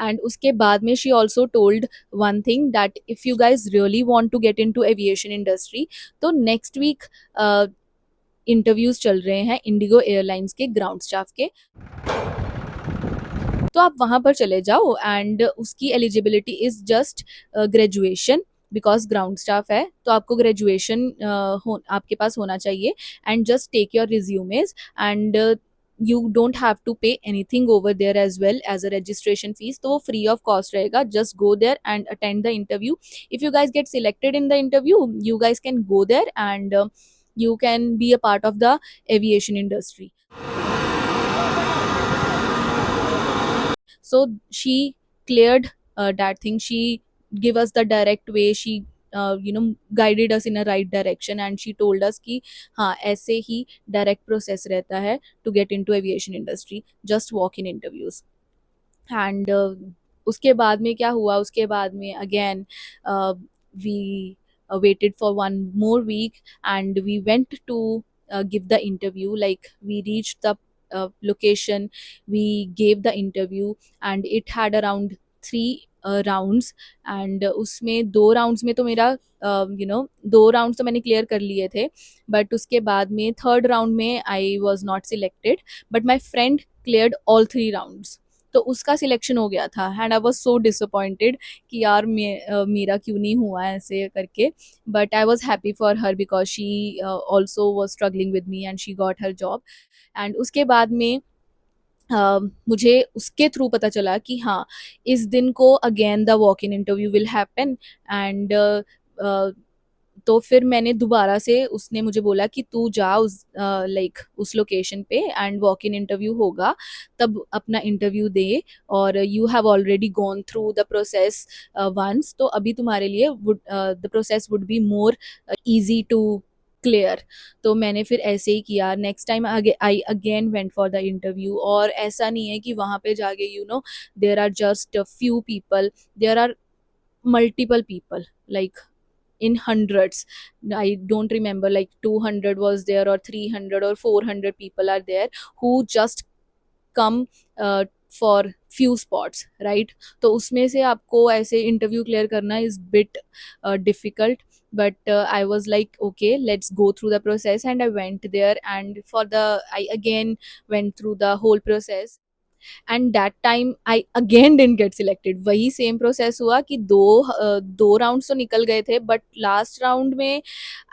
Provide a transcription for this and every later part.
And उसके बाद में she also told one thing that if you guys really want to get in to aviation industry, तो next week interviews चल रहे हैं इंडिगो एयरलाइंस के ग्राउंड स्टाफ के, तो आप वहाँ पर चले जाओ एंड उसकी eligibility is just graduation, because ground staff है तो आपको ग्रेजुएशन आपके पास होना चाहिए, and just take your resumes and you don't have to pay anything over there as well as a registration fees, तो वो फ्री ऑफ कॉस्ट रहेगा. Just go there and attend the interview. If you guys get selected in the interview, you guys can go there and you can be a part of the aviation industry. So she cleared that thing. She gave us the direct way. She guided us in a right direction and she told us कि हाँ ऐसे ही direct process रहता है to get into aviation industry. Just walk in interviews. And उसके बाद में क्या हुआ, उसके बाद में again we waited for one more week and we went to give the interview. Like we reached the location, we gave the interview and it had around 3 rounds. and उसमें 2 rounds में तो मेरा 2 rounds तो मैंने clear कर लिए थे, but उसके बाद में थर्ड राउंड में I was not selected, but my friend cleared all 3 rounds, तो उसका सिलेक्शन हो गया था. And I was so disappointed कि यार मेरा क्यों नहीं हुआ ऐसे करके, but I was happy for her because she also was struggling with me and she got her job. And उसके बाद में मुझे उसके थ्रू पता चला कि हाँ इस दिन को again the walk in interview will happen. And तो फिर मैंने दोबारा से, उसने मुझे बोला कि तू जा उस उस लोकेशन पे एंड वॉक इन इंटरव्यू होगा, तब अपना इंटरव्यू दे, और you have already gone through the process once, तो अभी तुम्हारे लिए the process would be more easy to clear. तो मैंने फिर ऐसे ही किया. Next time I again went for the interview, और ऐसा नहीं है कि वहाँ पे जाके there are just few people, there are multiple people, like in hundreds. I don't remember, like 200 was there or 300 or 400 people are there who just come for few spots, right? तो उसमें से आपको ऐसे इंटरव्यू क्लियर करना is bit difficult. But I was like, okay, let's go through the process, and I went there, and I again went through the whole process. And that time I again didn't get selected. वही same process हुआ कि दो rounds तो निकल गए थे, but last round में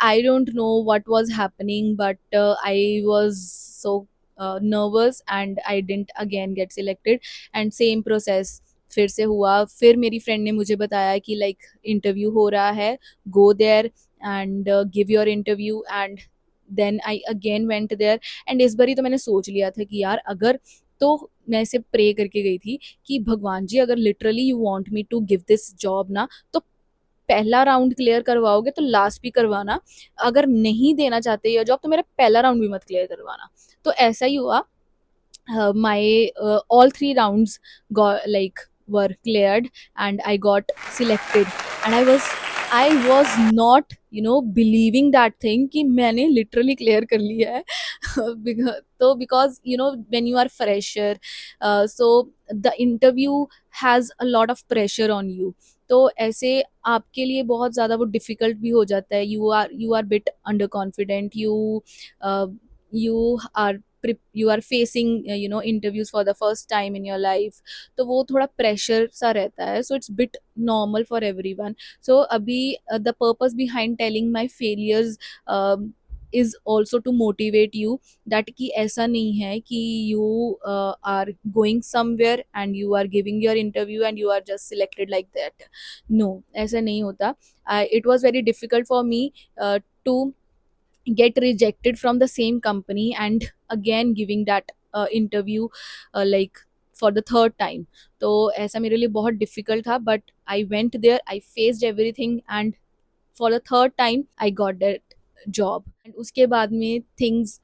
I don't know what was happening, but I was so nervous and I didn't again get selected. And same process फिर से हुआ. फिर मेरी फ्रेंड ने मुझे बताया कि लाइक इंटरव्यू हो रहा है, go there and give your interview. And then I again went there. And इस बारी तो मैंने सोच लिया था कि यार अगर, तो मैं इसे प्रे करके गई थी कि भगवान जी अगर literally you want me to give this job ना, तो पहला राउंड क्लियर करवाओगे तो लास्ट भी करवाना. अगर नहीं देना चाहते ये जॉब तो मेरा पहला राउंड भी मत क्लियर करवाना. तो ऐसा ही हुआ. My all 3 rounds were cleared and I got selected. And I was not believing that thing कि मैंने literally clear कर लिया है. because when you are fresher, so the interview has a lot of pressure on you. तो ऐसे आपके लिए बहुत ज़्यादा वो डिफ़िकल्ट भी हो जाता है. You are bit under confident, you are facing interviews for the first time in your life. तो वो थोड़ा प्रेशर सा रहता है. So it's bit normal for everyone. So अभी the purpose behind telling my failures is also to motivate you that कि ऐसा नहीं है कि you are going somewhere and you are giving your interview and you are just selected like that. No, ऐसा नहीं होता. It was very difficult for me to get rejected from the same company and again giving that interview like for the third time. तो ऐसा मेरे लिए बहुत difficult था, but I went there, I faced everything, and for the third time I got that job. And उसके बाद में things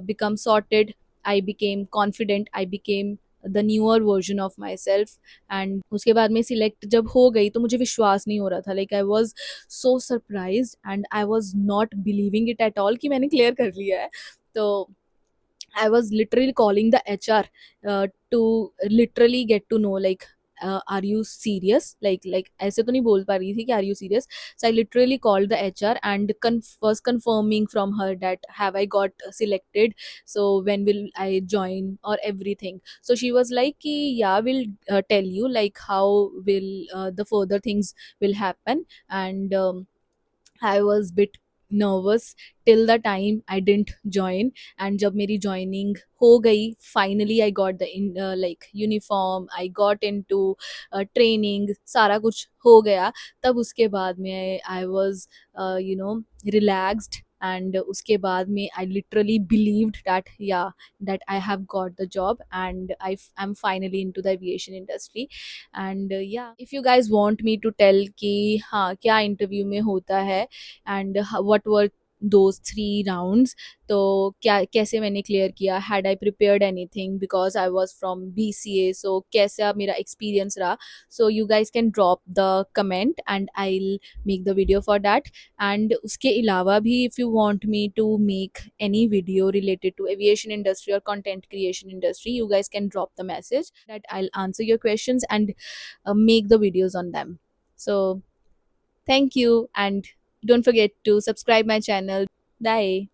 become sorted. I became confident, I became the newer version of myself. and उसके बाद में select जब हो गई तो मुझे विश्वास नहीं हो रहा था. Like I was so surprised and I was not believing it at all कि मैंने क्लियर कर लिया है. तो I was literally calling the HR to literally get to know like are you serious, like ऐसे तो नहीं बोल पा रही थी कि are you serious. So I literally called the HR and was confirming from her that have I got selected, so when will I join or everything. So she was like ki, yeah, we'll tell you like how will the further things will happen. And I was bit nervous till the time I didn't join. And जब मेरी joining हो गई, finally I got the like uniform, I got into training, सारा कुछ हो गया. तब उसके बाद में I was relaxed. And उसके बाद में I literally believed that yeah, that I have got the job and I'm finally into the aviation industry. And yeah, if you guys want me to tell कि हाँ क्या interview में होता है and what were those 3 rounds, तो क्या कैसे मैंने क्लियर किया, had I prepared anything because I was from BCA, so कैसा मेरा एक्सपीरियंस रहा. So you guys can drop the comment and I will make the video for that. And उसके अलावा भी if you want me to make any video related to aviation industry or content creation industry, you guys can drop the message that I'll answer your questions and make the videos on them. So thank you, and don't forget to subscribe my channel. Bye.